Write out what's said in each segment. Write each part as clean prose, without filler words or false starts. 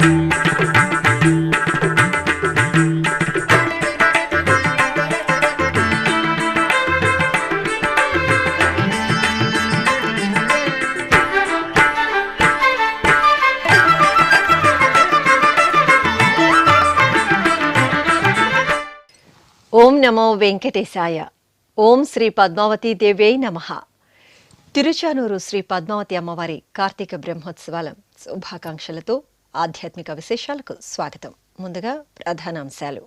ఓం నమో వెంకటేశాయ. ఓం శ్రీ పద్మావతి దేవ్యై నమః. తిరుచానూరు శ్రీ పద్మావతి అమ్మవారి కార్తీక బ్రహ్మోత్సవాల శుభాకాంక్షలతో ఆధ్యాత్మిక విశేషాలకు స్వాగతం. ముందుగా ప్రధానాంశాలు.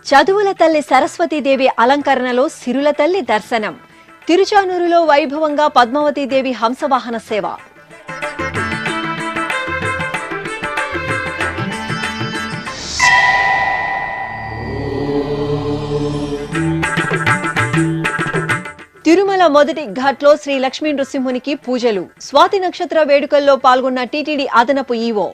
చదువుల తల్లి సరస్వతీదేవి అలంకరణలో సిరుల తల్లి దర్శనం. తిరుచానూరులో వైభవంగా పద్మావతీదేవి హంసవాహన సేవ. తిరుమల మొదటి ఘాట్లో శ్రీ లక్ష్మీ నృసింహునికి పూజలు. స్వాతి నక్షత్ర వేడుకల్లో పాల్గొన్న టీటీడీ అదనపు ఈవో.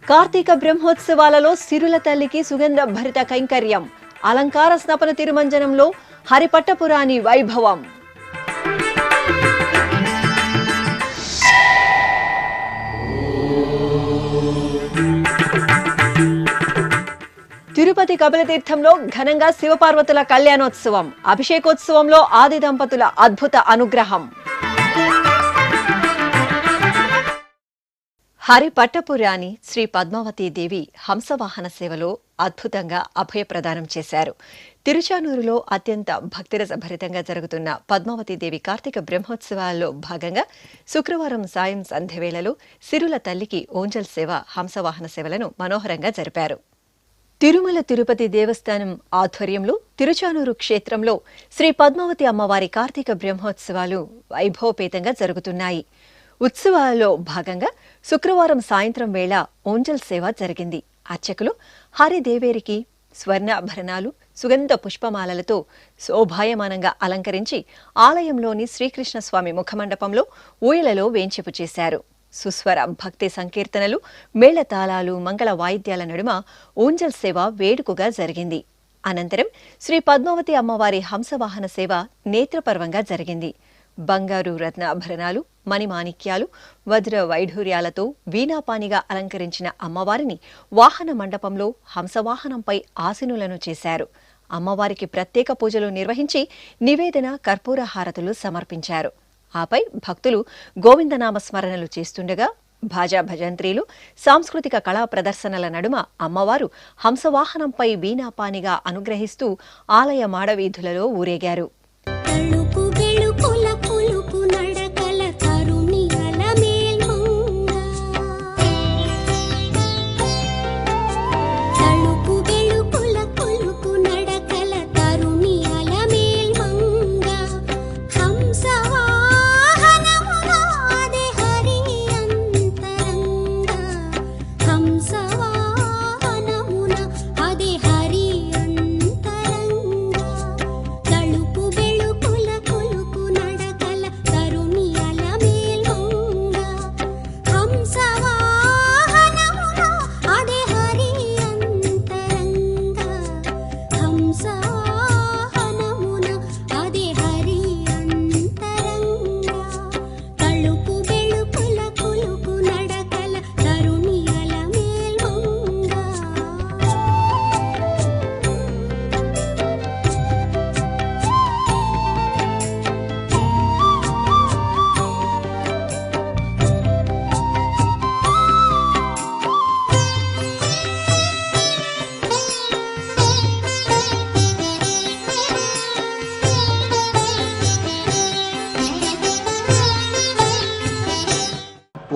కార్తీక బ్రహ్మోత్సవాలలో సిరుల తల్లికి సుగంధ భరిత కైంకర్యం. అలంకార స్నపన తిరుమంజనంలో హరిపట్టపురాణి వైభవం. తిరుపతి కపిలతీర్థంలో ఘనంగా శివపార్వతుల కళ్యాణోత్సవం. అభిషేకోత్సవంలో ఆది దంపతుల అద్భుత అనుగ్రహం. హరిపట్టపురాణి శ్రీ పద్మావతీదేవి హంసవాహన సేవలో అద్భుతంగా అభయప్రదానం చేశారు. తిరుచానూరులో అత్యంత భక్తిరసభరితంగా జరుగుతున్న పద్మావతీదేవి కార్తీక బ్రహ్మోత్సవాల్లో భాగంగా శుక్రవారం సాయం సంధ్యవేళలో సిరుల తల్లికి ఓంజల్ సేవ, హంసవాహన సేవలను మనోహరంగా జరిపారు. తిరుమల తిరుపతి దేవస్థానం ఆధ్వర్యంలో తిరుచానూరు క్షేత్రంలో శ్రీ పద్మావతి అమ్మవారి కార్తీక బ్రహ్మోత్సవాలు వైభవపేతంగా జరుగుతున్నాయి. ఉత్సవాలలో భాగంగా శుక్రవారం సాయంత్రం వేళ ఓంజల్ సేవ జరిగింది. అర్చకులు హరిదేవేరికి స్వర్ణాభరణాలు, సుగంధ పుష్పమాలలతో శోభాయమానంగా అలంకరించి ఆలయంలోని శ్రీకృష్ణస్వామి ముఖమండపంలో ఊయలలో వేంచేపు చేశారు. సుస్వర భక్తి సంకీర్తనలు, మేళతాళాలు, మంగళ వాయిద్యాల నడుమ ఓంజల్ సేవ వేడుకగా జరిగింది. అనంతరం శ్రీ పద్మావతి అమ్మవారి హంసవాహన సేవ నేత్రపర్వంగా జరిగింది. బంగారు రత్నాభరణాలు, మణిమాణిక్యాలు, వజ్ర వైఢూర్యాలతో వీణాపానిగా అలంకరించిన అమ్మవారిని వాహన మండపంలో హంసవాహనంపై ఆసీనులను చేశారు. అమ్మవారికి ప్రత్యేక పూజలు నిర్వహించి నివేదన, కర్పూర హారతులు సమర్పించారు. ఆపై భక్తులు గోవిందనామ స్మరణలు చేస్తుండగా భాజా భజంత్రీలు, సాంస్కృతిక కళా ప్రదర్శనల నడుమ అమ్మవారు హంసవాహనంపై వీణాపానిగా అనుగ్రహిస్తూ ఆలయ మాడవీధులలో ఊరేగారు.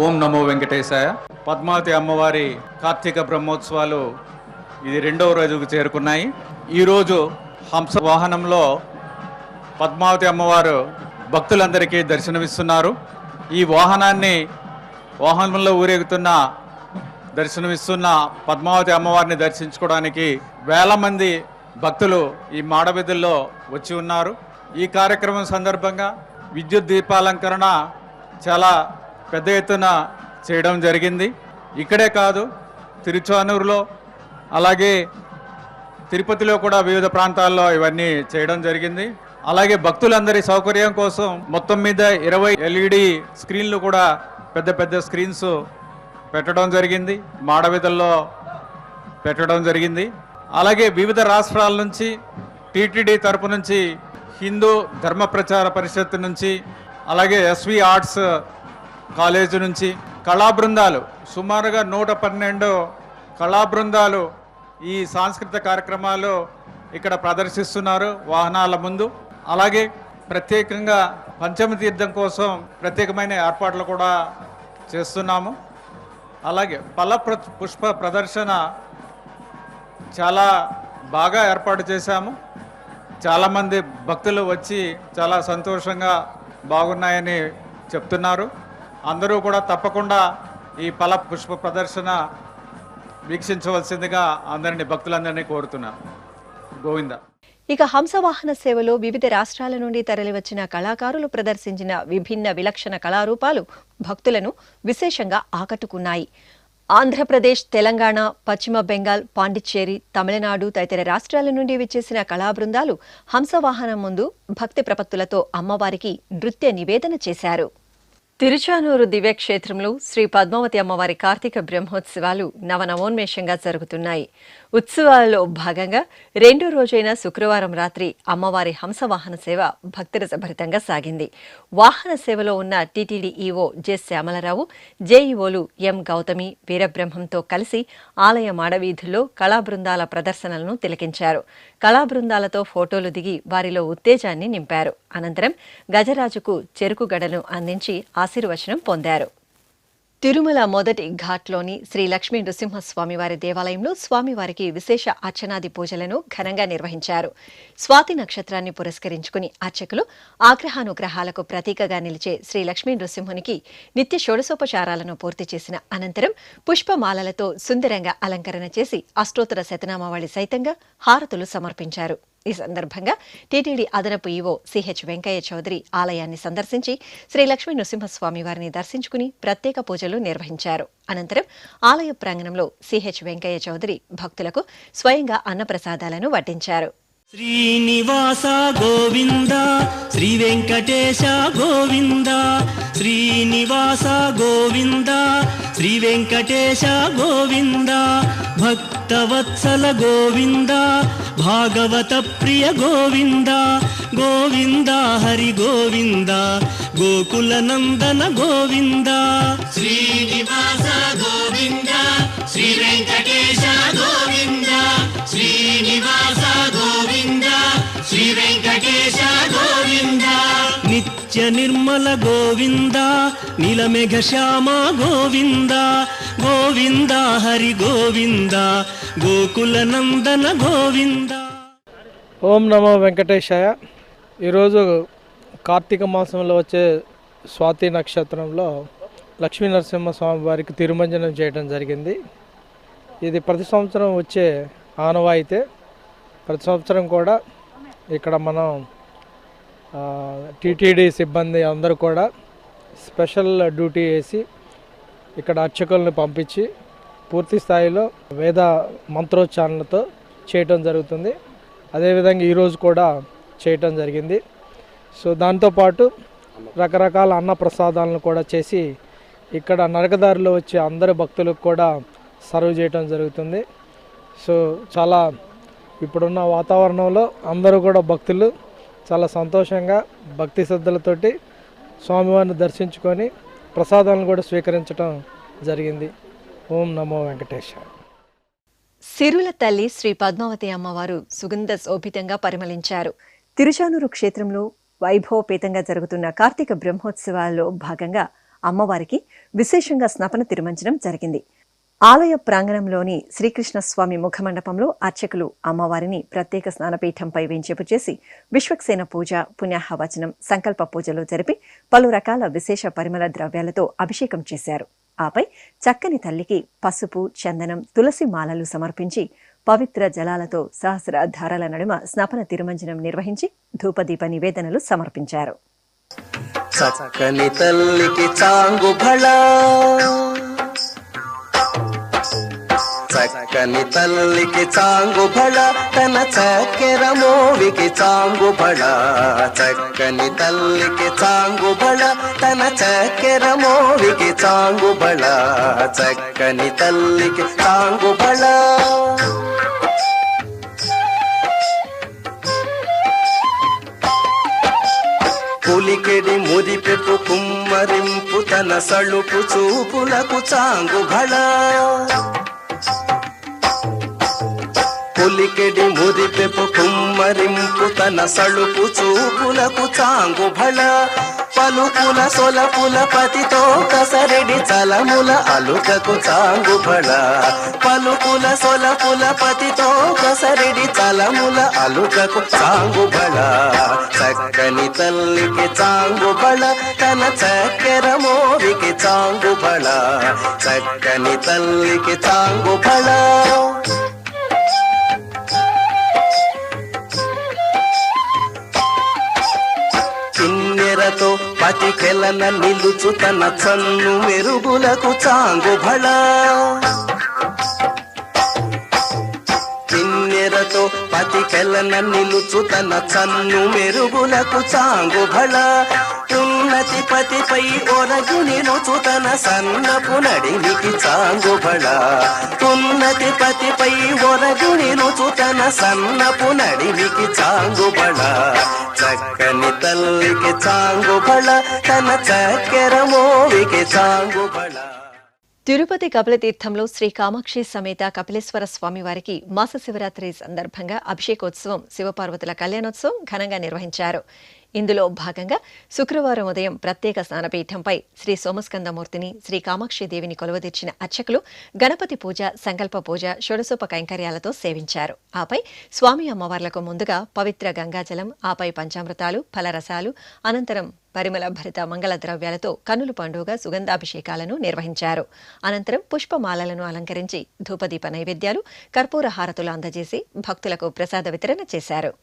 ఓం నమో వెంకటేశాయ. పద్మావతి అమ్మవారి కార్తీక బ్రహ్మోత్సవాలు ఇది 2వ రోజుకు చేరుకున్నాయి. ఈరోజు హంస వాహనంలో పద్మావతి అమ్మవారు భక్తులందరికీ దర్శనమిస్తున్నారు. ఈ వాహనంలో దర్శనమిస్తున్న పద్మావతి అమ్మవారిని దర్శించుకోవడానికి వేల మంది భక్తులు ఈ మాడవీధుల్లో వచ్చి ఉన్నారు. ఈ కార్యక్రమం సందర్భంగా విద్యుత్ దీపాలంకరణ చాలా పెద్ద ఎత్తున చేయడం జరిగింది. ఇక్కడే కాదు, తిరుచానూరులో అలాగే తిరుపతిలో కూడా వివిధ ప్రాంతాల్లో ఇవన్నీ చేయడం జరిగింది. అలాగే భక్తులందరి సౌకర్యం కోసం మొత్తం మీద 20 LED స్క్రీన్లు కూడా పెద్ద పెద్ద స్క్రీన్స్ పెట్టడం జరిగింది, మాడవీధుల్లో పెట్టడం జరిగింది. అలాగే వివిధ రాష్ట్రాల నుంచి టీటీడీ తరపు నుంచి, హిందూ ధర్మ ప్రచార పరిషత్ నుంచి, అలాగే ఎస్వి ఆర్ట్స్ కాలేజీ నుంచి కళా బృందాలు సుమారుగా 112 కళా బృందాలు ఈ సాంస్కృతిక కార్యక్రమాలు ఇక్కడ ప్రదర్శిస్తున్నారు వాహనాల ముందు. అలాగే ప్రత్యేకంగా పంచమ తీర్థం కోసం ప్రత్యేకమైన ఏర్పాట్లు కూడా చేస్తున్నాము. అలాగే పుష్ప ప్రదర్శన చాలా బాగా ఏర్పాటు చేశాము. చాలామంది భక్తులు వచ్చి చాలా సంతోషంగా బాగున్నాయని చెప్తున్నారు. అందరూ కూడా తప్పకుండా ఈ పుష్ప ప్రదర్శన వీక్షించవలసిందిగా భక్తులందరినీ కోరుతున్నారు. గోవింద. ఇక హంసవాహన సేవలో వివిధ రాష్ట్రాల నుండి తరలివచ్చిన కళాకారులు ప్రదర్శించిన విభిన్న విలక్షణ కళారూపాలు భక్తులను విశేషంగా ఆకట్టుకున్నాయి. ఆంధ్రప్రదేశ్, తెలంగాణ, పశ్చిమ బెంగాల్, పాండిచ్చేరి, తమిళనాడు తదితర రాష్ట్రాల నుండి విచ్చేసిన కళాబృందాలు హంసవాహనం ముందు భక్తి ప్రపత్తులతో అమ్మవారికి నృత్య నివేదన చేశారు. తిరుచానూరు దివ్యక్షేత్రంలో శ్రీ పద్మావతి అమ్మవారి కార్తీక బ్రహ్మోత్సవాలు నవనవోన్మేషంగా జరుగుతున్నాయి. ఉత్సవాలలో భాగంగా 2వ రోజైన శుక్రవారం రాత్రి అమ్మవారి హంసవాహన సేవ భక్తిరసభరితంగా సాగింది. వాహన సేవలో ఉన్న టీటీడీ ఈవో జె శ్యామలరావు, జేఈఓలు ఎం గౌతమి, వీరబ్రహ్మంతో కలిసి ఆలయ మాడవీధుల్లో కళాబృందాల ప్రదర్శనలను తిలకించారు. కళాబృందాలతో ఫోటోలు దిగి వారిలో ఉత్తేజాన్ని నింపారు. అనంతరం గజరాజుకు చెరుకు గడను అందించి ఆశీర్వచనం పొందారు. తిరుమల మొదటి ఘాట్లోని శ్రీ లక్ష్మీ నృసింహస్వామివారి దేవాలయంలో స్వామివారికి విశేష అర్చనాది పూజలను ఘనంగా నిర్వహించారు. స్వాతి నక్షత్రాన్ని పురస్కరించుకుని అర్చకులు ఆగ్రహానుగ్రహాలకు ప్రతీకగా నిలిచే శ్రీ లక్ష్మీ నృసింహునికి నిత్య షోడశోపచారాలను పూర్తి చేసిన అనంతరం పుష్పమాలలతో సుందరంగా అలంకరణ చేసి అష్టోత్తర శతనామావళి సైతంగా హారతులు సమర్పించారు. ఈ సందర్భంగా టీటీడీ అదనపు ఈవో సిహెచ్ వెంకయ్య చౌదరి ఆలయాన్ని సందర్శించి శ్రీ లక్ష్మీ నృసింహస్వామి వారిని దర్శించుకుని ప్రత్యేక పూజలు నిర్వహించారు. అనంతరం ఆలయ ప్రాంగణంలో సిహెచ్ వెంకయ్య చౌదరి భక్తులకు స్వయంగా అన్నప్రసాదాలను వడ్డించారు. శ్రీనివాస గోవింద, శ్రీ వెంకటేశ గోవింద, శ్రీనివాస గోవింద, శ్రీ వెంకటేశ గోవింద, భక్తవత్సల గోవింద, భాగవత ప్రియ గోవింద, గోవింద హరి గోవింద, గోకుల నందన గోవింద. శ్రీనివాస గోవింద, శ్రీ వెంకటేశ గోవింద, శ్రీనివాస గోవింద, శ్రీ వెంకటేశ గోవింద, నిత్య నిర్మల గోవింద, నీలమేఘ శ్యామ గోవింద, గోవింద హరి గోవింద, గోకుల నందన గోవింద. ఓం నమో వెంకటేశాయ. ఈరోజు కార్తీక మాసంలో వచ్చే స్వాతి నక్షత్రంలో లక్ష్మీ నరసింహస్వామి వారికి తిరుమంజనం చేయడం జరిగింది. ఇది ప్రతి సంవత్సరం వచ్చే ఆనవాయితే. ప్రతి సంవత్సరం కూడా ఇక్కడ మనం టీటీడీ సిబ్బంది అందరూ కూడా స్పెషల్ డ్యూటీ వేసి ఇక్కడ అర్చకులను పంపించి పూర్తి స్థాయిలో వేద మంత్రోచ్చారణలతో చేయటం జరుగుతుంది. అదేవిధంగా ఈరోజు కూడా చేయటం జరిగింది. సో దాంతోపాటు రకరకాల అన్న ప్రసాదాలను కూడా చేసి ఇక్కడ నరకదారిలో వచ్చే అందరు భక్తులకు కూడా సర్వ్ చేయటం జరుగుతుంది. సో చాలా ఇప్పుడున్న వాతావరణంలో అందరూ కూడా భక్తులు చాలా సంతోషంగా భక్తి శ్రద్ధలతోటి స్వామివారిని దర్శించుకొని ప్రసాదాలను కూడా స్వీకరించడం జరిగింది. ఓం నమో వెంకటేశ్వర. సిరుల తల్లి శ్రీ పద్మావతి అమ్మవారు సుగంధ శోభితంగా పరిమళించారు. తిరుచానూరు క్షేత్రంలో వైభవపేతంగా జరుగుతున్న కార్తీక బ్రహ్మోత్సవాల్లో భాగంగా అమ్మవారికి విశేషంగా స్నపన తిరుమంజనం జరిగింది. ఆలయ ప్రాంగణంలోని శ్రీకృష్ణస్వామి ముఖమండపంలో అర్చకులు అమ్మవారిని ప్రత్యేక స్నానపీఠంపై వేంచేపు చేసి విశ్వక్సేన పూజ, పుణ్యాహవచనం, సంకల్ప పూజలు జరిపి పలు రకాల విశేష పరిమళ ద్రవ్యాలతో అభిషేకం చేశారు. ఆపై చక్కని తల్లికి పసుపు, చందనం, తులసి మాలలు సమర్పించి పవిత్ర జలాలతో సహస్ర ధారల నడుమ స్నపన తిరుమంజనం నిర్వహించి ధూపదీప నివేదనలు సమర్పించారు. చక్కని తల్లికి చాంగు భళ, చక్కని తల్లికి చాంగుబళ తన చక్కెర మోవికి చాంగుబళ చక్కని తల్లికి చాంగుబళ తన చక్కెర మోవికి చాంగుబళ చక్కని తల్లికి చాంగుబళ పులికెడి మురిపెపు కుమ్మరింపు తన సళుపు చూపులకు చాంగుబళ పులికెడి మురిపెపు కుమ్మరింపు తన సళుపు చూపులకు చాంగుబళ పలుకుల సొలపుల పతితో కసరెడి చలముల అలుకకు చాంగుబళ పలుకుల సొలపుల పతితో కసరెడి చలముల అలుకకు చాంగుబళ చక్కని తల్లికి చాంగుబళ తన చక్కెర మోవికి చాంగుబళ చక్కని తల్లికి చాంగుబళ కిన్నెరతో పతికెలన నిలుచు తన చన్ను మెరుగులకు చాంగుబళ కిన్నెరతో పతికెలన నిలుచు తన చన్ను మెరుగులకు చాంగుబళ ఉన్నతి పతిపై ఒరగుని రుచు తన సన్నపు నడిమికి చాంగుబళ ఉన్నతి పతిపై ఒరగుని రుచు తన సన్నపు నడిమికి చాంగుబళ చక్కని తల్లికి చాంగుబళ తన చక్కెర మోవికి చాంగుబళ. తిరుపతి కపిలతీర్థంలో శ్రీ కామాక్షి సమేత కపిలేశ్వర స్వామి వారికి మాస శివరాత్రి సందర్భంగా అభిషేకోత్సవం శివపార్వతుల కళ్యాణోత్సవం ఘనంగా నిర్వహించారు. ఇందులో భాగంగా శుక్రవారం ఉదయం ప్రత్యేక స్నానపీఠంపై శ్రీ సోమస్కందమూర్తిని శ్రీ కామాక్షిదేవిని కొలువదీర్చిన అర్చకులు గణపతి పూజ, సంకల్ప పూజ, షోడశోప కైంకర్యాలతో సేవించారు. ఆపై స్వామి అమ్మవార్లకు ముందుగా పవిత్ర గంగాజలం, ఆపై పంచామృతాలు, ఫలరసాలు, అనంతరం పరిమళ భరిత మంగళ ద్రవ్యాలతో కన్నుల పండుగ సుగంధాభిషేకాలను నిర్వహించారు. అనంతరం పుష్పమాలలను అలంకరించి ధూపదీప నైవేద్యాలు, కర్పూర హారతులు అందజేసి భక్తులకు ప్రసాద వితరణ చేశారు.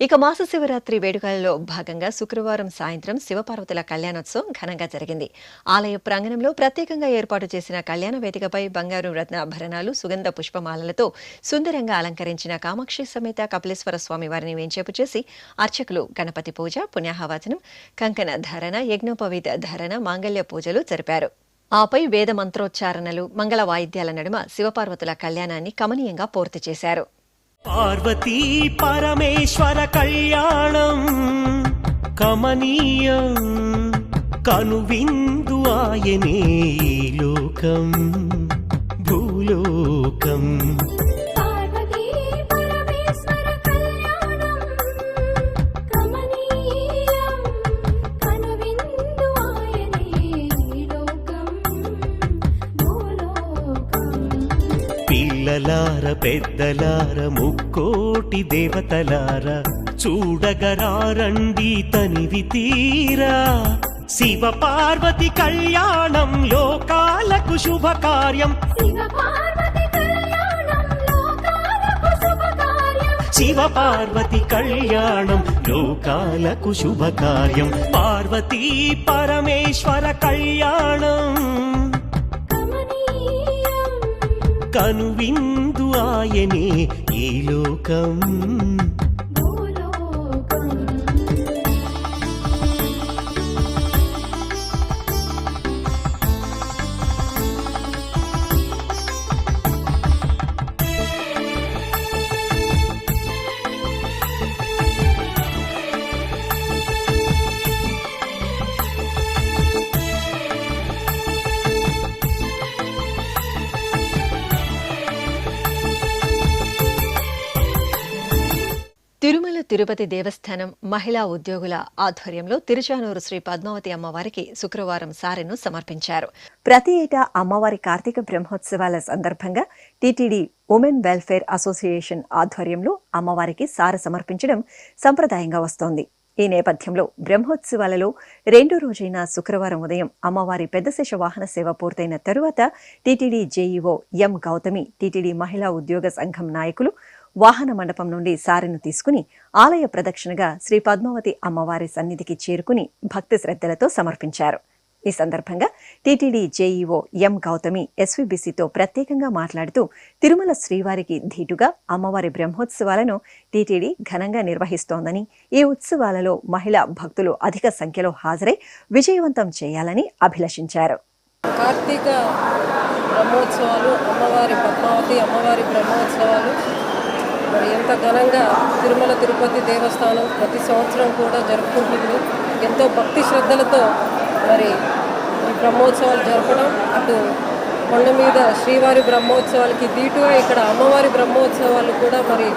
ఇక మాస శివరాత్రి వేడుకలలో భాగంగా శుక్రవారం సాయంత్రం శివపార్వతుల కళ్యాణోత్సవం ఘనంగా జరిగింది. ఆలయ ప్రాంగణంలో ప్రత్యేకంగా ఏర్పాటు చేసిన కళ్యాణ వేదికపై బంగారు రత్నాభరణాలు, సుగంధ పుష్పమాలలతో సుందరంగా అలంకరించిన కామాక్షి సమేత కపిలేశ్వర స్వామి వారిని వేంచేపు చేసి అర్చకులు గణపతి పూజ, పుణ్యాహవాచనం, కంకణ ధారణ, యజ్ఞోపవీత ధారణ, మాంగళ్య పూజలు జరిపారు. ఆపై వేద మంత్రోచ్చారణలు, మంగళ వాయిద్యాల నడుమ శివపార్వతుల కళ్యాణాన్ని కమనీయంగా పూర్తి చేశారు. పార్వతీ పరమేశ్వర కళ్యాణం కమనీయం కనువిందు ఆయనే లోకం భూలోకం. పిల్లలార పెద్దలార ముక్కోటి దేవతలార చూడగరారండి తనివి తీరా. శివ పార్వతి కళ్యాణం లోకాలకు శుభకార్యం. శివ పార్వతి కళ్యాణం లోకాలకు శుభకార్యం. పార్వతీ పరమేశ్వర కళ్యాణం కనువిందు ఆయనే ఈ లోకం. తిరుపతి దేవస్థానం మహిళా ఉద్యోగుల ఆధ్వర్యంలో తిరుచానూరు శ్రీ పద్మావతి అమ్మవారికి శుక్రవారం సారెను సమర్పించారు. ప్రతి ఏటా అమ్మవారి కార్తీక బ్రహ్మోత్సవాల సందర్భంగా టీటీడీ ఉమెన్ వెల్ఫేర్ అసోసియేషన్ ఆధ్వర్యంలో అమ్మవారికి సారె సమర్పించడం సంప్రదాయంగా వస్తోంది. ఈ నేపథ్యంలో బ్రహ్మోత్సవాలలో రెండో రోజైన శుక్రవారం ఉదయం అమ్మవారి పెద్దశేష వాహన సేవ పూర్తయిన తరువాత టీటీడీ జేఈఓ ఎం గౌతమి, టీటీడీ మహిళా ఉద్యోగ సంఘం నాయకులు వాహన మండపం నుండి సారెను తీసుకుని ఆలయ ప్రదక్షిణగా శ్రీ పద్మావతి అమ్మవారి సన్నిధికి చేరుకుని భక్తి శ్రద్ధలతో సమర్పించారు. ఈ సందర్భంగా టీటీడీ జేఈఓ ఎం గౌతమి ఎస్వీబీసీతో ప్రత్యేకంగా మాట్లాడుతూ తిరుమల శ్రీవారికి ధీటుగా అమ్మవారి బ్రహ్మోత్సవాలను టీటీడీ ఘనంగా నిర్వహిస్తోందని, ఈ ఉత్సవాలలో మహిళా భక్తులు అధిక సంఖ్యలో హాజరై విజయవంతం చేయాలని అభిలషించారు. కార్తీక బ్రహ్మోత్సవాలు, అమ్మవారి పద్మావతి అమ్మవారి బ్రహ్మోత్సవాలు మరి ఎంత ఘనంగా తిరుమల తిరుపతి దేవస్థానం ప్రతి సంవత్సరం కూడా జరుపుకుంటుంది. ఎంతో భక్తి శ్రద్ధలతో మరి ఈ బ్రహ్మోత్సవాలు జరపడం, అటు కొండ మీద శ్రీవారి బ్రహ్మోత్సవాలకి దీటుగా ఇక్కడ అమ్మవారి బ్రహ్మోత్సవాలు కూడా మరి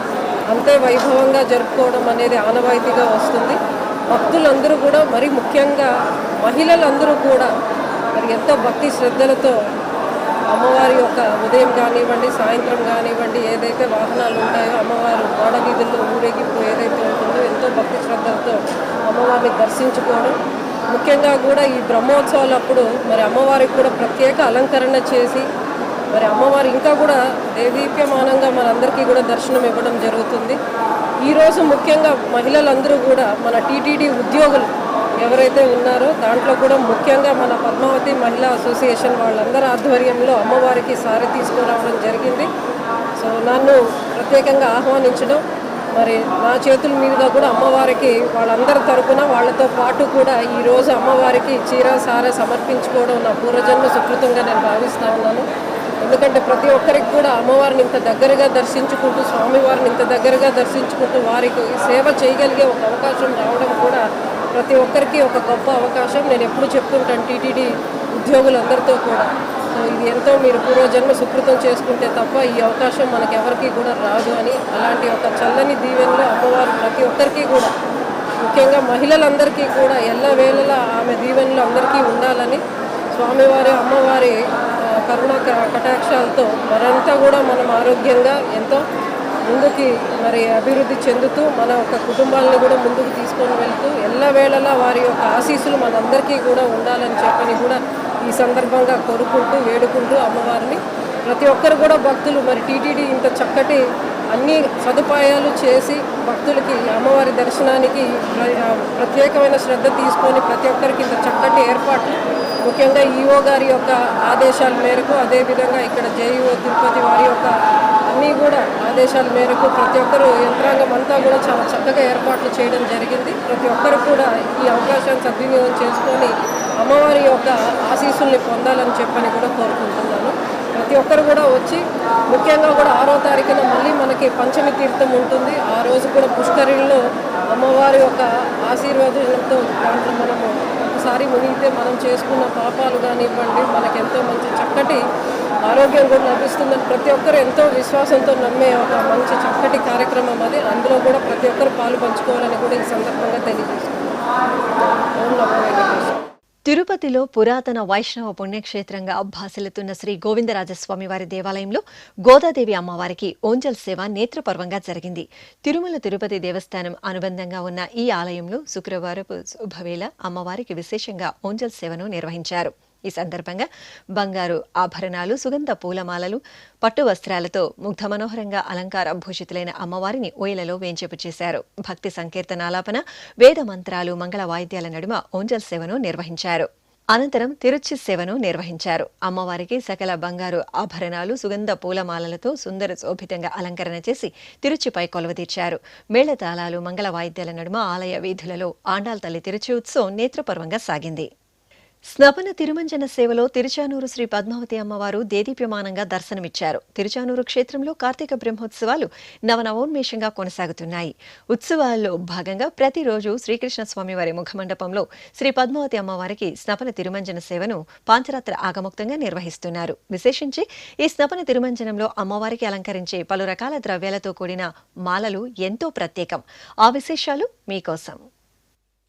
అంతే వైభవంగా జరుపుకోవడం అనేది ఆనవాయితీగా వస్తుంది. భక్తులందరూ కూడా మరి ముఖ్యంగా మహిళలందరూ కూడా మరి ఎంతో భక్తి శ్రద్ధలతో అమ్మవారి యొక్క ఉదయం కానివ్వండి, సాయంత్రం కానివ్వండి, ఏదైతే వాహనాలు ఉంటాయో అమ్మవారు మాడవీధుల్లో ఊరేగింపు ఏదైతే ఉంటుందో ఎంతో భక్తి శ్రద్ధలతో అమ్మవారిని దర్శించుకోవడం, ముఖ్యంగా కూడా ఈ బ్రహ్మోత్సవాలప్పుడు మరి అమ్మవారికి కూడా ప్రత్యేక అలంకరణ చేసి మరి అమ్మవారు ఇంకా కూడా దేదీప్యమానంగా మనందరికీ కూడా దర్శనం ఇవ్వడం జరుగుతుంది. ఈరోజు ముఖ్యంగా మహిళలందరూ కూడా మన టీటీడీ ఉద్యోగులు ఎవరైతే ఉన్నారో దాంట్లో కూడా ముఖ్యంగా మన పద్మావతి మహిళా అసోసియేషన్ వాళ్ళందరి ఆధ్వర్యంలో అమ్మవారికి సారె తీసుకురావడం జరిగింది. సో నన్ను ప్రత్యేకంగా ఆహ్వానించడం, మరి నా చేతుల మీదుగా కూడా అమ్మవారికి వాళ్ళందరి తరపున వాళ్ళతో పాటు కూడా ఈరోజు అమ్మవారికి చీర సారె సమర్పించుకోవడం నా పూర్వజన్మ సుకృతంగా నేను భావిస్తూ ఉన్నాను. ఎందుకంటే ప్రతి ఒక్కరికి కూడా అమ్మవారిని ఇంత దగ్గరగా దర్శించుకుంటూ, స్వామివారిని ఇంత దగ్గరగా దర్శించుకుంటూ వారికి సేవ చేయగలిగే ఒక అవకాశం రావడం కూడా ప్రతి ఒక్కరికి ఒక గొప్ప అవకాశం. నేను ఎప్పుడు చెప్తుంటాను టీటీడీ ఉద్యోగులందరితో కూడా, సో ఇది ఎంతో మీరు పూర్వజన్మ సుకృతం చేసుకుంటే తప్ప ఈ అవకాశం మనకి ఎవరికి కూడా రాదు అని. అలాంటి ఒక చల్లని దీవెనలో అమ్మవారు ప్రతి ఒక్కరికి కూడా, ముఖ్యంగా మహిళలందరికీ కూడా ఎల్లవేళలా ఆమె దీవెనలు అందరికీ ఉండాలని, స్వామివారి అమ్మవారి కరుణ కటాక్షాలతో మరంతా కూడా మనం ఆరోగ్యంగా ఎంతో ముందుకి మరి అభివృద్ధి చెందుతూ మన యొక్క కుటుంబాలను కూడా ముందుకు తీసుకొని వెళ్తూ ఎల్లవేళలా వారి యొక్క ఆశీస్సులు మనందరికీ కూడా ఉండాలని చెప్పని కూడా ఈ సందర్భంగా కోరుకుంటూ వేడుకుంటూ అమ్మవారిని ప్రతి ఒక్కరు కూడా భక్తులు మరి టీటీడీ ఇంత చక్కటి అన్ని సదుపాయాలు చేసి భక్తులకి అమ్మవారి దర్శనానికి ప్రత్యేకమైన శ్రద్ధ తీసుకొని ప్రతి ఒక్కరికి ఇంత చక్కటి ఏర్పాట్లు, ముఖ్యంగా ఈఓ గారి యొక్క ఆదేశాల మేరకు, అదేవిధంగా ఇక్కడ జేఈఓ తిరుపతి వారి యొక్క అన్నీ కూడా ఆదేశాల మేరకు ప్రతి ఒక్కరు యంత్రాంగం అంతా కూడా చాలా చక్కగా ఏర్పాట్లు చేయడం జరిగింది. ప్రతి ఒక్కరు కూడా ఈ అవకాశాన్ని సద్వినియోగం చేసుకొని అమ్మవారి యొక్క ఆశీస్సుల్ని పొందాలని చెప్పని కూడా కోరుకుంటున్నాను. ప్రతి ఒక్కరు కూడా వచ్చి, ముఖ్యంగా కూడా 6వ తారీఖున మళ్ళీ మనకి పంచమి తీర్థం ఉంటుంది. ఆ రోజు కూడా పుష్కరిణిలో అమ్మవారి యొక్క ఆశీర్వాదంతో దాంట్లో మనము ఒకసారి మునిగితే మనం చేసుకున్న పాపాలు కానివ్వండి, మనకి ఎంతో మంచి చక్కటి ఆరోగ్యం కూడా లభిస్తుందని ప్రతి ఒక్కరు ఎంతో విశ్వాసంతో నమ్మే ఒక మంచి చక్కటి కార్యక్రమం అది. అందులో కూడా ప్రతి ఒక్కరు పాలు పంచుకోవాలని కూడా ఈ సందర్భంగా తెలియజేస్తున్నాను. తిరుపతిలో పురాతన వైష్ణవ పుణ్యక్షేత్రంగా భాసిల్లుతున్న శ్రీ గోవిందరాజస్వామి వారి దేవాలయంలో గోదాదేవి అమ్మవారికి ఓంజల్ సేవ నేత్రపర్వంగా జరిగింది. తిరుమల తిరుపతి దేవస్థానం అనుబంధంగా ఉన్న ఈ ఆలయంలో శుక్రవారపు శుభవేళ అమ్మవారికి విశేషంగా ఓంజల్ సేవను నిర్వహించారు. ఈ సందర్భంగా బంగారు ఆభరణాలు, సుగంధ పూలమాలలు, పట్టు వస్త్రాలతో ముగ్ధ మనోహరంగా అలంకార భూషితులైన అమ్మవారిని ఓయలలో వేంచేపు చేశారు. భక్తి సంకీర్తనాలాపన, వేద మంత్రాలు, మంగళ వాయిద్యాల నడుమ ఓంజల్ సేవను నిర్వహించారు. అనంతరం తిరుచి సేవను నిర్వహించారు. అమ్మవారికి సకల బంగారు ఆభరణాలు, సుగంధ పూలమాలలతో సుందర శోభితంగా అలంకరణ చేసి తిరుచిపై కొలువదీర్చారు. మేళతాళాలు, మంగళ వాయిద్యాల నడుమ ఆలయ వీధులలో ఆండాల్ తల్లి తిరుచి ఉత్సవం నేత్రపర్వంగా సాగింది. స్నపన తిరుమంజన సేవలో తిరుచానూరు శ్రీ పద్మావతి అమ్మవారు దేదీప్యమానంగా దర్శనమిచ్చారు. తిరుచానూరు క్షేత్రంలో కార్తీక బ్రహ్మోత్సవాలు నవనవోన్మేషంగా కొనసాగుతున్నాయి. ఉత్సవాల్లో భాగంగా ప్రతిరోజు శ్రీకృష్ణ స్వామివారి ముఖమండపంలో శ్రీ పద్మావతి అమ్మవారికి స్నపన తిరుమంజన సేవను పాంచరాత్ర ఆగమోక్తంగా నిర్వహిస్తున్నారు. విశేషించి ఈ స్నపన తిరుమంజనంలో అమ్మవారికి అలంకరించే పలు రకాల ద్రవ్యాలతో కూడిన మాలలు ఎంతో ప్రత్యేకం. ఆ విశేషాలు మీకోసం.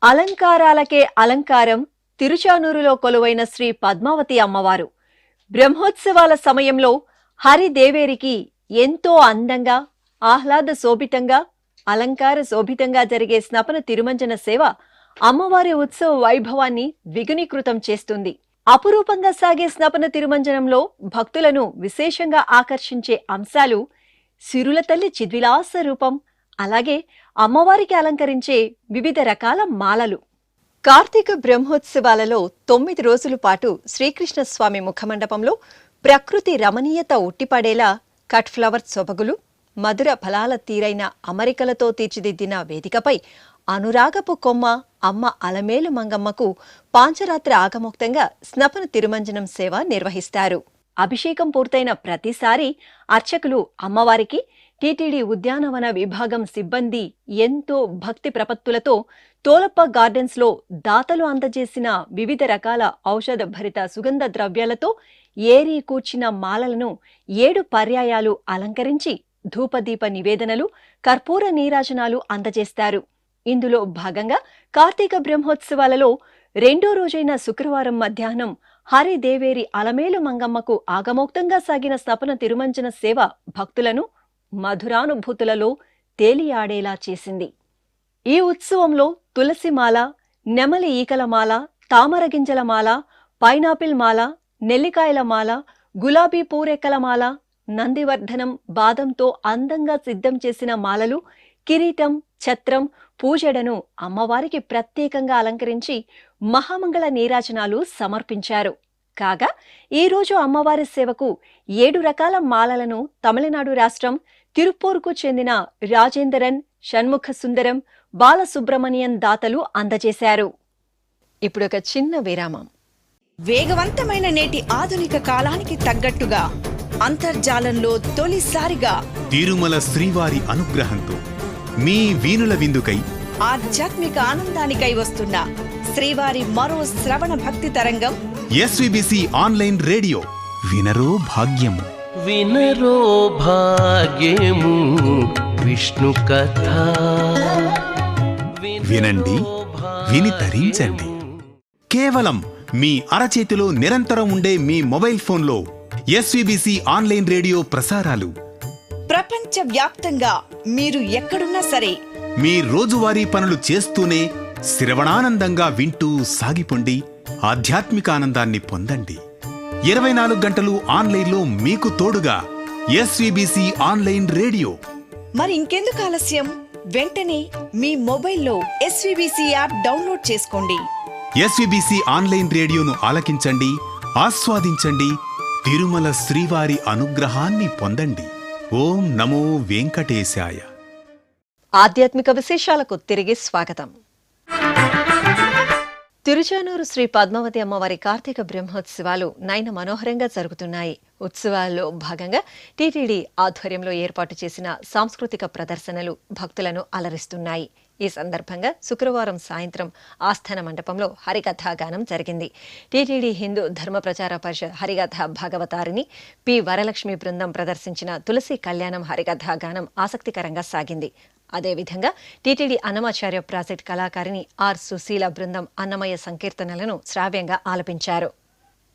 అలంకారాలకే అలంకారం తిరుచానూరులో కొలువైన శ్రీ పద్మావతి అమ్మవారు బ్రహ్మోత్సవాల సమయంలో హరిదేవేరికి ఎంతో అందంగా, ఆహ్లాద శోభితంగా, అలంకార శోభితంగా జరిగే స్నపన తిరుమంజన సేవ అమ్మవారి ఉత్సవ వైభవాన్ని ద్విగుణీకృతం చేస్తుంది. అపురూపంగా సాగే స్నపన తిరుమంజనంలో భక్తులను విశేషంగా ఆకర్షించే అంశాలు సిరుల తల్లి చిద్విలాస రూపం, అలాగే అమ్మవారికి అలంకరించే వివిధ రకాల మాలలు. కార్తీక బ్రహ్మోత్సవాలలో 9 రోజుల పాటు శ్రీకృష్ణ స్వామి ముఖమండపంలో ప్రకృతి రమణీయత ఉట్టిపడేలా కట్ ఫ్లవర్ సొబగులు, మధుర ఫలాల తీరైన అమరికలతో తీర్చిదిద్దిన వేదికపై అనురాగపు కొమ్మ అమ్మ అలమేలు మంగమ్మకు పాంచరాత్రి ఆగమోక్తంగా స్నపన తిరుమంజనం సేవ నిర్వహిస్తారు. అభిషేకం పూర్తయిన ప్రతిసారి అర్చకులు అమ్మవారికి టీటీడీ ఉద్యానవన విభాగం సిబ్బంది ఎంతో భక్తి ప్రపత్తులతో తోలప్ప గార్డెన్స్ లో దాతలు అందజేసిన వివిధ రకాల ఔషధ భరిత సుగంధ ద్రవ్యాలతో ఏరి కూర్చిన మాలలను 7 పర్యాయాలు అలంకరించి ధూపదీప నివేదనలు, కర్పూర నీరాజనాలు అందజేస్తారు. ఇందులో భాగంగా కార్తీక బ్రహ్మోత్సవాలలో 2వ రోజైన శుక్రవారం మధ్యాహ్నం హరిదేవేరి అలమేలు మంగమ్మకు ఆగమోక్తంగా సాగిన స్నపన తిరుమంజన సేవ భక్తులను మధురానుభూతులలో తేలియాడేలా చేసింది. ఈ ఉత్సవంలో తులసిమాల, నెమలి ఈకల మాల, తామరగింజల మాల, పైనాపిల్ మాల, నెల్లికాయల మాల, గులాబీ పూరెక్కల మాల, నందివర్ధనం బాదంతో అందంగా సిద్ధం చేసిన మాలలు, కిరీటం, ఛత్రం, పూజడను అమ్మవారికి ప్రత్యేకంగా అలంకరించి మహామంగళ నీరాజనాలు సమర్పించారు. కాగా ఈరోజు అమ్మవారి సేవకు 7 రకాల మాలలను తమిళనాడు రాష్ట్రం తిరుప్పూర్కు చెందిన రాజేందరన్, షణ్ముఖ సుందరం, బాలసుబ్రమణియన్ దాతలు అందజేశారు. ఇప్పుడొక చిన్న విరామం. వేగవంతమైన నేటి ఆధునిక కాలానికి తగ్గట్టుగా అంతర్జాలంలో తొలిసారిగా తిరుమల శ్రీవారి అనుగ్రహంతో మీ వీణుల విందుకై ఆధ్యాత్మిక ఆనందానికై వస్తున్న శ్రీవారి మరో శ్రవణ భక్తి తరంగం ఎస్విబిసి ఆన్లైన్ రేడియో. వినరో భాగ్యము, వినరో భాగ్యము విష్ణు కథ. వినండి, విని తరించండి. కేవలం మీ అరచేతిలో నిరంతరం ఉండే మీ మొబైల్ ఫోన్లో ఎస్విబిసి ఆన్లైన్ రేడియో ప్రసారాలు ప్రపంచ వ్యాప్తంగా మీరు ఎక్కడున్నా సరే మీ రోజువారీ పనులు చేస్తూనే శ్రవణానందంగా వింటూ సాగిపోండి, ఆధ్యాత్మిక ఆనందాన్ని పొందండి. 24 గంటలు ఆన్లైన్లో మీకు తోడుగా ఎస్విబిసి ఆన్లైన్ రేడియో. మరి ఇంకెందుకు ఆలస్యం? వెంటనే మీ మొబైల్లో ఎస్విబిసి యాప్ డౌన్లోడ్ చేసుకోండి. ఎస్విబిసి ఆన్లైన్ రేడియోను ఆలకించండి, ఆస్వాదించండి, తిరుమల శ్రీవారి అనుగ్రహాన్ని పొందండి. ఓం నమో వెంకటేశాయ. ఆధ్యాత్మిక విశేషాలకు తిరిగి స్వాగతం. తిరుచానూరు శ్రీ పద్మావతి అమ్మవారి కార్తీక బ్రహ్మోత్సవాలు నయన మనోహరంగా జరుగుతున్నాయి. ఉత్సవాల్లో భాగంగా టీటీడీ ఆధ్వర్యంలో ఏర్పాటు చేసిన సాంస్కృతిక ప్రదర్శనలు భక్తులను అలరిస్తున్నాయి. ఈ సందర్భంగా శుక్రవారం సాయంత్రం ఆస్థాన మండపంలో హరికథాగానం జరిగింది. టీటీడీ హిందూ ధర్మ ప్రచార పరిషత్ హరికథ భాగవతారిని పి వరలక్ష్మి బృందం ప్రదర్శించిన తులసి కళ్యాణం హరికథాగానం ఆసక్తికరంగా సాగింది. అదేవిధంగా టీటీడీ అన్నమాచార్య ప్రాజెక్ట్ కళాకారిణి ఆర్ సుశీల బృందం అన్నమయ్య సంకీర్తనలను శ్రావ్యంగా ఆలపించారు.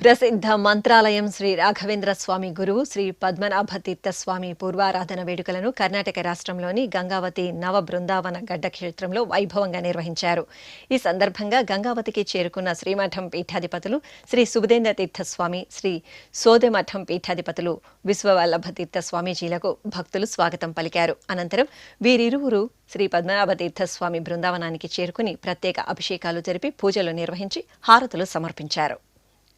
ప్రసిద్ధ మంత్రాలయం శ్రీ రాఘవేంద్ర స్వామి గురువు శ్రీ పద్మనాభ తీర్థ స్వామి పూర్వారాధన వేడుకలను కర్ణాటక రాష్ట్రంలోని గంగావతి నవ బృందావన గడ్డ క్షేత్రంలో వైభవంగా నిర్వహించారు. ఈ సందర్భంగా గంగావతికి చేరుకున్న శ్రీమఠం పీఠాధిపతులు శ్రీ సుబుధేంద్ర తీర్థ స్వామి, శ్రీ సోదెమఠం పీఠాధిపతులు విశ్వవల్లభ తీర్థ స్వామీజీలకు భక్తులు స్వాగతం పలికారు. అనంతరం వీరిరువురు శ్రీ పద్మనాభ తీర్థ స్వామి బృందావనానికి చేరుకుని ప్రత్యేక అభిషేకాలు జరిపి పూజలు నిర్వహించి హారతులు సమర్పించారు.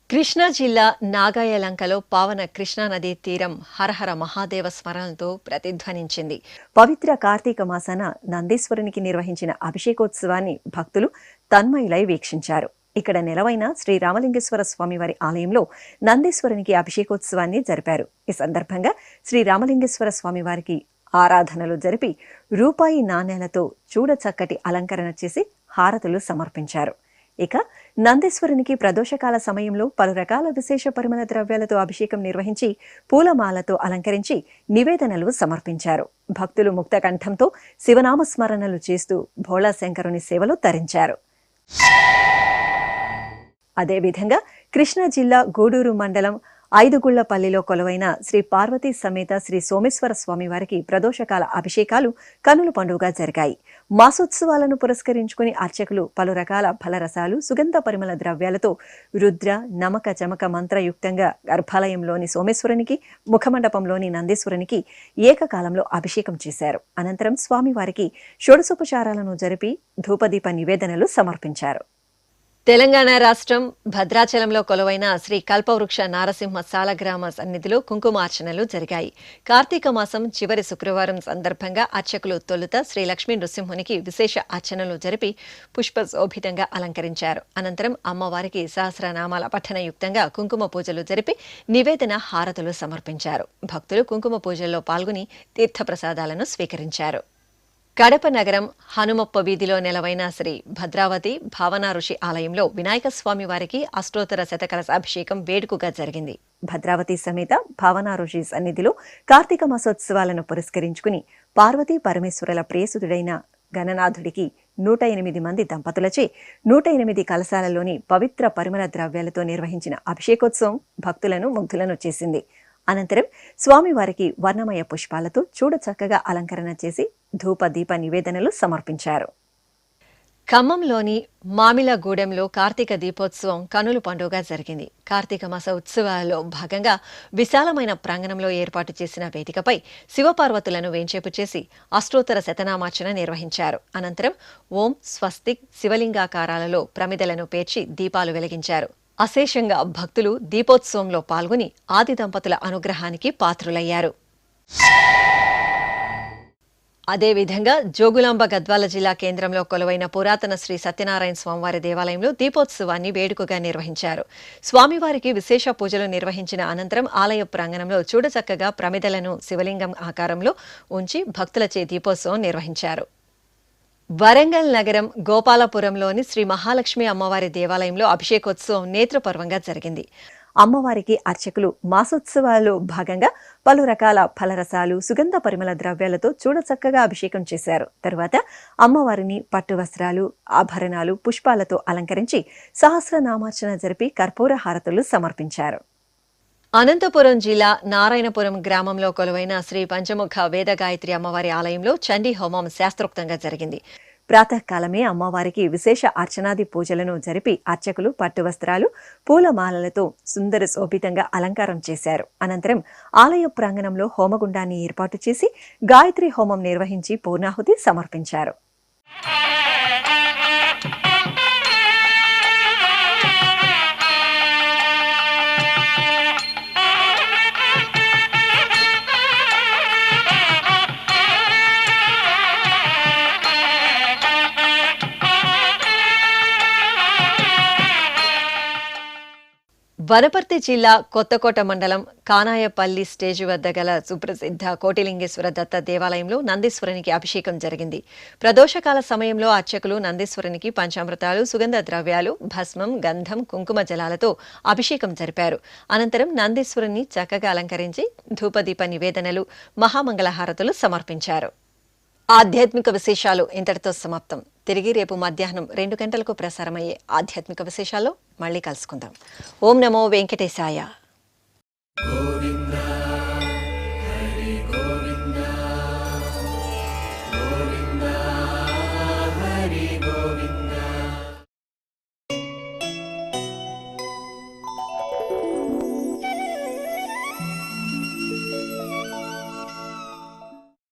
కృష్ణా జిల్లా నాగాయలంకలో పావన కృష్ణానదీ తీరం హరహర మహాదేవ స్మరణలతో ప్రతిధ్వనించింది. పవిత్ర కార్తీక మాసాన నందీశ్వరునికి నిర్వహించిన అభిషేకోత్సవాన్ని భక్తులు తన్మయులై వీక్షించారు. ఇక్కడ నెలవైన శ్రీ రామలింగేశ్వర స్వామివారి ఆలయంలో నందీశ్వరునికి అభిషేకోత్సవాన్ని జరిపారు. ఈ సందర్భంగా శ్రీ రామలింగేశ్వర స్వామివారికి ఆరాధనలు జరిపి రూపాయి నాణేలతో చూడచక్కటి అలంకరణ చేసి హారతులు సమర్పించారు. ఇక నందీశ్వరునికి ప్రదోషకాల సమయంలో పలు రకాల విశేష పరిమళ ద్రవ్యాలతో అభిషేకం నిర్వహించి పూలమాలతో అలంకరించి నివేదనలు సమర్పించారు. భక్తులు ముక్త కంఠంతో శివనామస్మరణలు చేస్తూ భోళాశంకరుని సేవలో తరించారు. అదేవిధంగా కృష్ణా జిల్లా గూడూరు మండలం ఐదుగుళ్లపల్లిలో కొలువైన శ్రీ పార్వతీ సమేత శ్రీ సోమేశ్వర స్వామివారికి ప్రదోషకాల అభిషేకాలు కనుల పండుగగా జరిగాయి. మాసోత్సవాలను పురస్కరించుకుని అర్చకులు పలు రకాల ఫలరసాలు, సుగంధ పరిమళ ద్రవ్యాలతో రుద్ర, నమక, చమక మంత్రయుక్తంగా గర్భాలయంలోని సోమేశ్వరునికి, ముఖమండపంలోని నందీశ్వరునికి ఏకకాలంలో అభిషేకం చేశారు. అనంతరం స్వామివారికి షోడశోపచారాలను జరిపి ధూపదీప నివేదనలు సమర్పించారు. తెలంగాణ రాష్ట్రం భద్రాచలంలో కొలువైన శ్రీ కల్పవృక్ష నారసింహ సాలగ్రామ సన్నిధిలో కుంకుమార్చనలు జరిగాయి. కార్తీక మాసం చివరి శుక్రవారం సందర్భంగా అర్చకులు తొలుత శ్రీ లక్ష్మీ నృసింహునికి విశేష అర్చనలు జరిపి పుష్పశోభితంగా అలంకరించారు. అనంతరం అమ్మవారికి సహస్రనామాల పఠనయుక్తంగా కుంకుమ పూజలు జరిపి నివేదన హారతులు సమర్పించారు. భక్తులు కుంకుమ పూజల్లో పాల్గొని తీర్థప్రసాదాలను స్వీకరించారు. కడప నగరం హనుమప్ప వీధిలో నెలవైన శ్రీ భద్రావతి భావనా ఋషి ఆలయంలో వినాయక స్వామి వారికి అష్టోత్తర శతకలశ అభిషేకం వేడుకగా జరిగింది. భద్రావతి సమేత భావనా ఋషి సన్నిధిలో కార్తీక మాసోత్సవాలను పురస్కరించుకుని పార్వతీ పరమేశ్వరుల ప్రియసుతుడైన గణనాథుడికి 108 మంది దంపతులచే 108 కలశాలలోని పవిత్ర పరిమళ ద్రవ్యాలతో నిర్వహించిన అభిషేకోత్సవం భక్తులను ముగ్ధులను చేసింది. అనంతరం స్వామివారికి వర్ణమయ పుష్పాలతో చూడచక్కగా అలంకరణ చేసి ధూప దీప నివేదనలు సమర్పించారు. ఖమ్మంలోని మామిలగూడెంలో కార్తీక దీపోత్సవం కనుల పండుగగా జరిగింది. కార్తీక మాస ఉత్సవాలలో భాగంగా విశాలమైన ప్రాంగణంలో ఏర్పాటు చేసిన వేదికపై శివపార్వతులను వేంచేపు చేసి అష్టోత్తర శతనామార్చన నిర్వహించారు. అనంతరం ఓం, స్వస్తిక్, శివలింగాకారాలలో ప్రమిదలను పేర్చి దీపాలు వెలిగించారు. అశేషంగా భక్తులు దీపోత్సవంలో పాల్గొని ఆది దంపతుల అనుగ్రహానికి పాత్రులయ్యారు. అదేవిధంగా జోగులాంబ గద్వాల జిల్లా కేంద్రంలో కొలువైన పురాతన శ్రీ సత్యనారాయణ స్వామివారి దేవాలయంలో దీపోత్సవాన్ని వేడుకగా నిర్వహించారు. స్వామివారికి విశేష పూజలు నిర్వహించిన అనంతరం ఆలయ ప్రాంగణంలో చూడచక్కగా ప్రమిదలను శివలింగం ఆకారంలో ఉంచి భక్తులచే దీపోత్సవం నిర్వహించారు. వరంగల్ నగరం గోపాలపురంలోని శ్రీ మహాలక్ష్మి అమ్మవారి దేవాలయంలో అభిషేకోత్సవం నేత్రపర్వంగా జరిగింది. అమ్మవారికి అర్చకులు మాసోత్సవాల్లో భాగంగా పలు రకాల ఫలరసాలు, సుగంధ పరిమళ ద్రవ్యాలతో చూడచక్కగా అభిషేకం చేశారు. తరువాత అమ్మవారిని పట్టు వస్త్రాలు, ఆభరణాలు, పుష్పాలతో అలంకరించి సహస్రనామార్చన జరిపి కర్పూర హారతులు సమర్పించారు. అనంతపురం జిల్లా నారాయణపురం గ్రామంలో కొలువైన శ్రీ పంచముఖ వేదగాయత్రి అమ్మవారి ఆలయంలో చండీ హోమం శాస్త్రోక్తంగా జరిగింది. ప్రాతకాలమే అమ్మవారికి విశేష అర్చనాది పూజలను జరిపి అర్చకులు పట్టు వస్త్రాలు, పూలమాలలతో సుందర శోభితంగా అలంకారం చేశారు. అనంతరం ఆలయ ప్రాంగణంలో హోమగుండాన్ని ఏర్పాటు చేసి గాయత్రి హోమం నిర్వహించి పూర్ణాహుతి సమర్పించారు. వనపర్తి జిల్లా కొత్తకోట మండలం కానాయపల్లి స్టేజి వద్ద గల సుప్రసిద్ధ కోటిలింగేశ్వర దత్త దేవాలయంలో నందీశ్వరునికి అభిషేకం జరిగింది. ప్రదోషకాల సమయంలో అర్చకులు నందీశ్వరునికి పంచామృతాలు, సుగంధ ద్రవ్యాలు, భస్మం, గంధం, కుంకుమ జలాలతో అభిషేకం జరిపారు. అనంతరం నందీశ్వరుని చక్కగా అలంకరించి ధూపదీప నివేదనలు, మహామంగళహారతులు సమర్పించారు. ఆధ్యాత్మిక విశేషాలు ఇంతటితో సమాప్తం. తిరిగి రేపు మధ్యాహ్నం 2 గంటలకు ప్రసారమయ్యే ఆధ్యాత్మిక విశేషాల్లో మళ్ళీ కలుసుకుందాం. ఓం నమో వెంకటేశాయ.